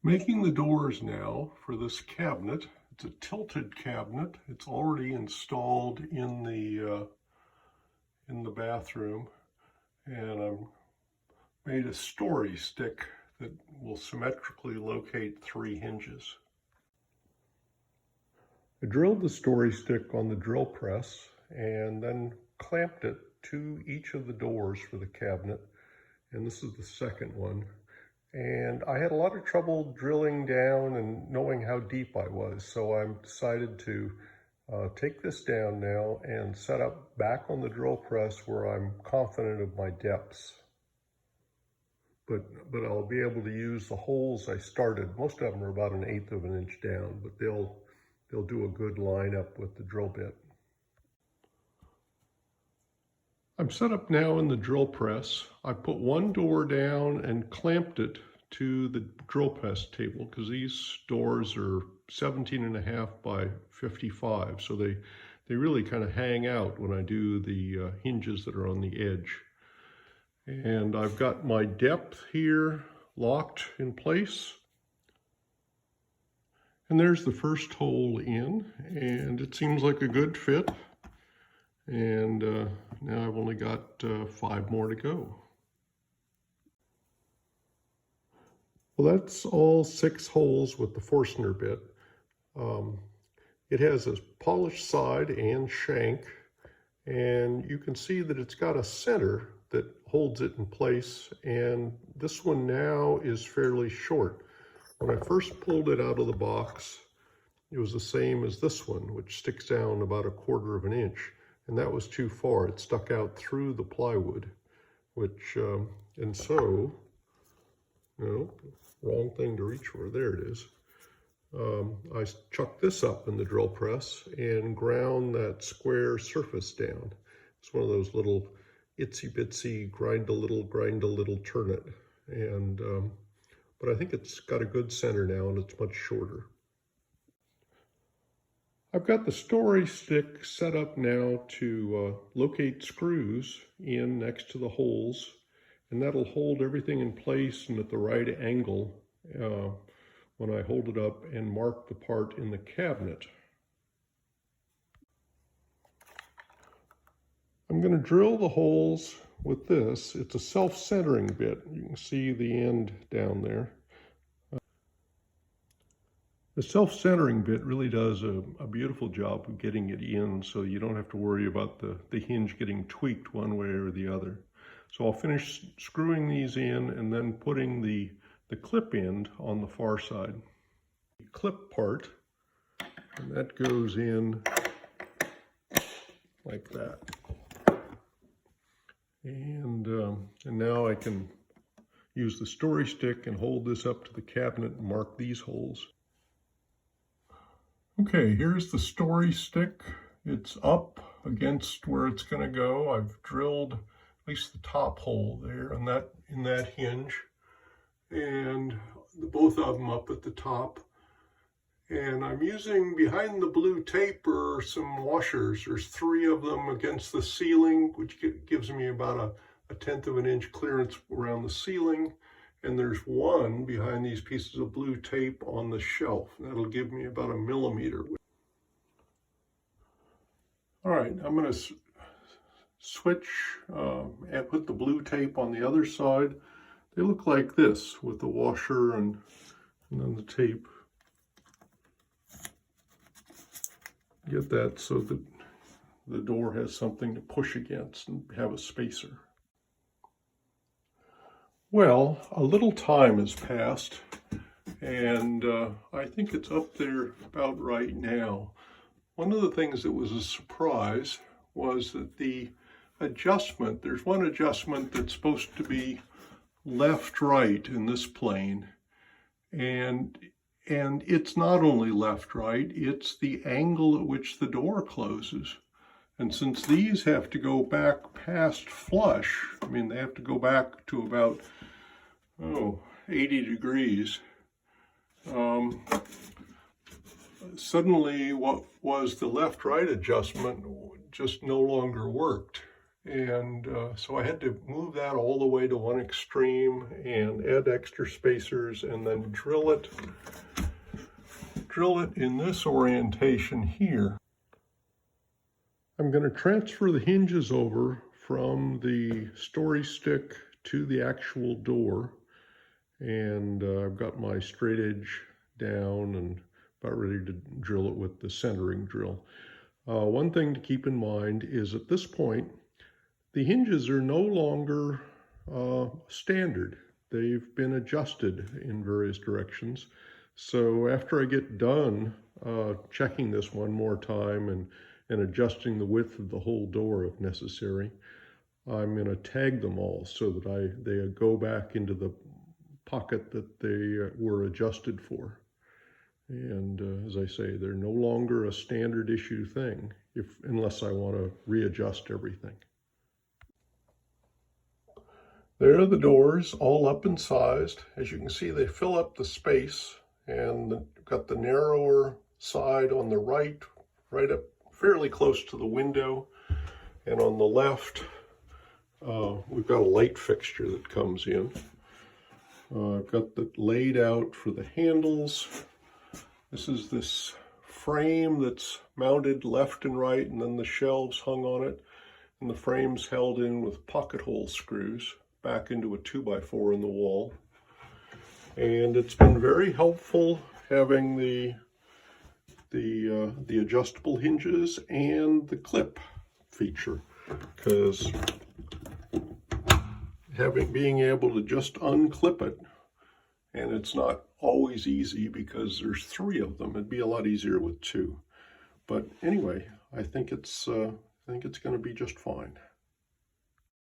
Making the doors now for this cabinet. It's a tilted cabinet. It's already installed in the bathroom, and I've made a story stick that will symmetrically locate 3 hinges. I drilled the story stick on the drill press and then clamped it to each of the doors for the cabinet, and this is the second one. And I had a lot of trouble drilling down and knowing how deep I was, so I decided to take this down now and set up back on the drill press where I'm confident of my depths. But I'll be able to use the holes I started. Most of them are about 1/8 of an inch down, but they'll do a good line up with the drill bit. I'm set up now in the drill press. I put one door down and clamped it to the drill press table because these doors are 17.5 by 55, so they really kind of hang out when I do the hinges that are on the edge. And I've got my depth here locked in place. And there's the first hole in, and it seems like a good fit. And now I've only got 5 more to go. Well, that's all 6 holes with the Forstner bit. It has a polished side and shank, and you can see that it's got a center that holds it in place, and this one now is fairly short. When I first pulled it out of the box, it was the same as this one, which sticks down about 1/4 of an inch. And that was too far. It stuck out through the plywood, which, and so, no, wrong thing to reach for. There it is. I chucked this up in the drill press and ground that square surface down. It's one of those little itsy bitsy, grind a little, turn it. And, but I think it's got a good center now and it's much shorter. I've got the story stick set up now to locate screws in next to the holes, and that'll hold everything in place and at the right angle when I hold it up and mark the part in the cabinet. I'm going to drill the holes with this. It's a self-centering bit. You can see the end down there. The self-centering bit really does a beautiful job of getting it in, so you don't have to worry about the hinge getting tweaked one way or the other. So I'll finish screwing these in and then putting the clip end on the far side. The clip part, and that goes in like that. And now I can use the story stick and hold this up to the cabinet and mark these holes. Okay, here's the story stick. It's up against where it's going to go. I've drilled at least the top hole there in that hinge, and both of them up at the top. And I'm using, behind the blue tape, are some washers. There's 3 of them against the ceiling, which gives me about a 1/10 of an inch clearance around the ceiling. And there's 1 behind these pieces of blue tape on the shelf. That'll give me about 1 millimeter. All right, I'm going to switch and put the blue tape on the other side. They look like this with the washer and then the tape. Get that so that the door has something to push against and have a spacer. Well, a little time has passed, and I think it's up there about right now. One of the things that was a surprise was that the adjustment, there's one adjustment that's supposed to be left-right in this plane, and it's not only left-right, it's the angle at which the door closes. And since these have to go back past flush, I mean, they have to go back to about 80 degrees. Suddenly what was the left-right adjustment just no longer worked. And so I had to move that all the way to one extreme and add extra spacers and then drill it in this orientation here. I'm going to transfer the hinges over from the story stick to the actual door, and I've got my straight edge down and about ready to drill it with the centering drill. One thing to keep in mind is at this point the hinges are no longer standard. They've been adjusted in various directions. So after I get done checking this one more time and adjusting the width of the whole door if necessary, I'm going to tag them all so that they go back into the pocket that they were adjusted for. And as I say, they're no longer a standard issue thing unless I want to readjust everything. There are the doors, all up and sized. As you can see, they fill up the space, and got the narrower side on the right up fairly close to the window, and on the left we've got a light fixture that comes in. I've got that laid out for the handles. This is this frame that's mounted left and right, and then the shelves hung on it, and the frame's held in with pocket hole screws back into a 2x4 in the wall. And it's been very helpful having the adjustable hinges and the clip feature, because being able to just unclip it, and it's not always easy because there's 3 of them. It'd be a lot easier with 2. But anyway, I think it's going to be just fine.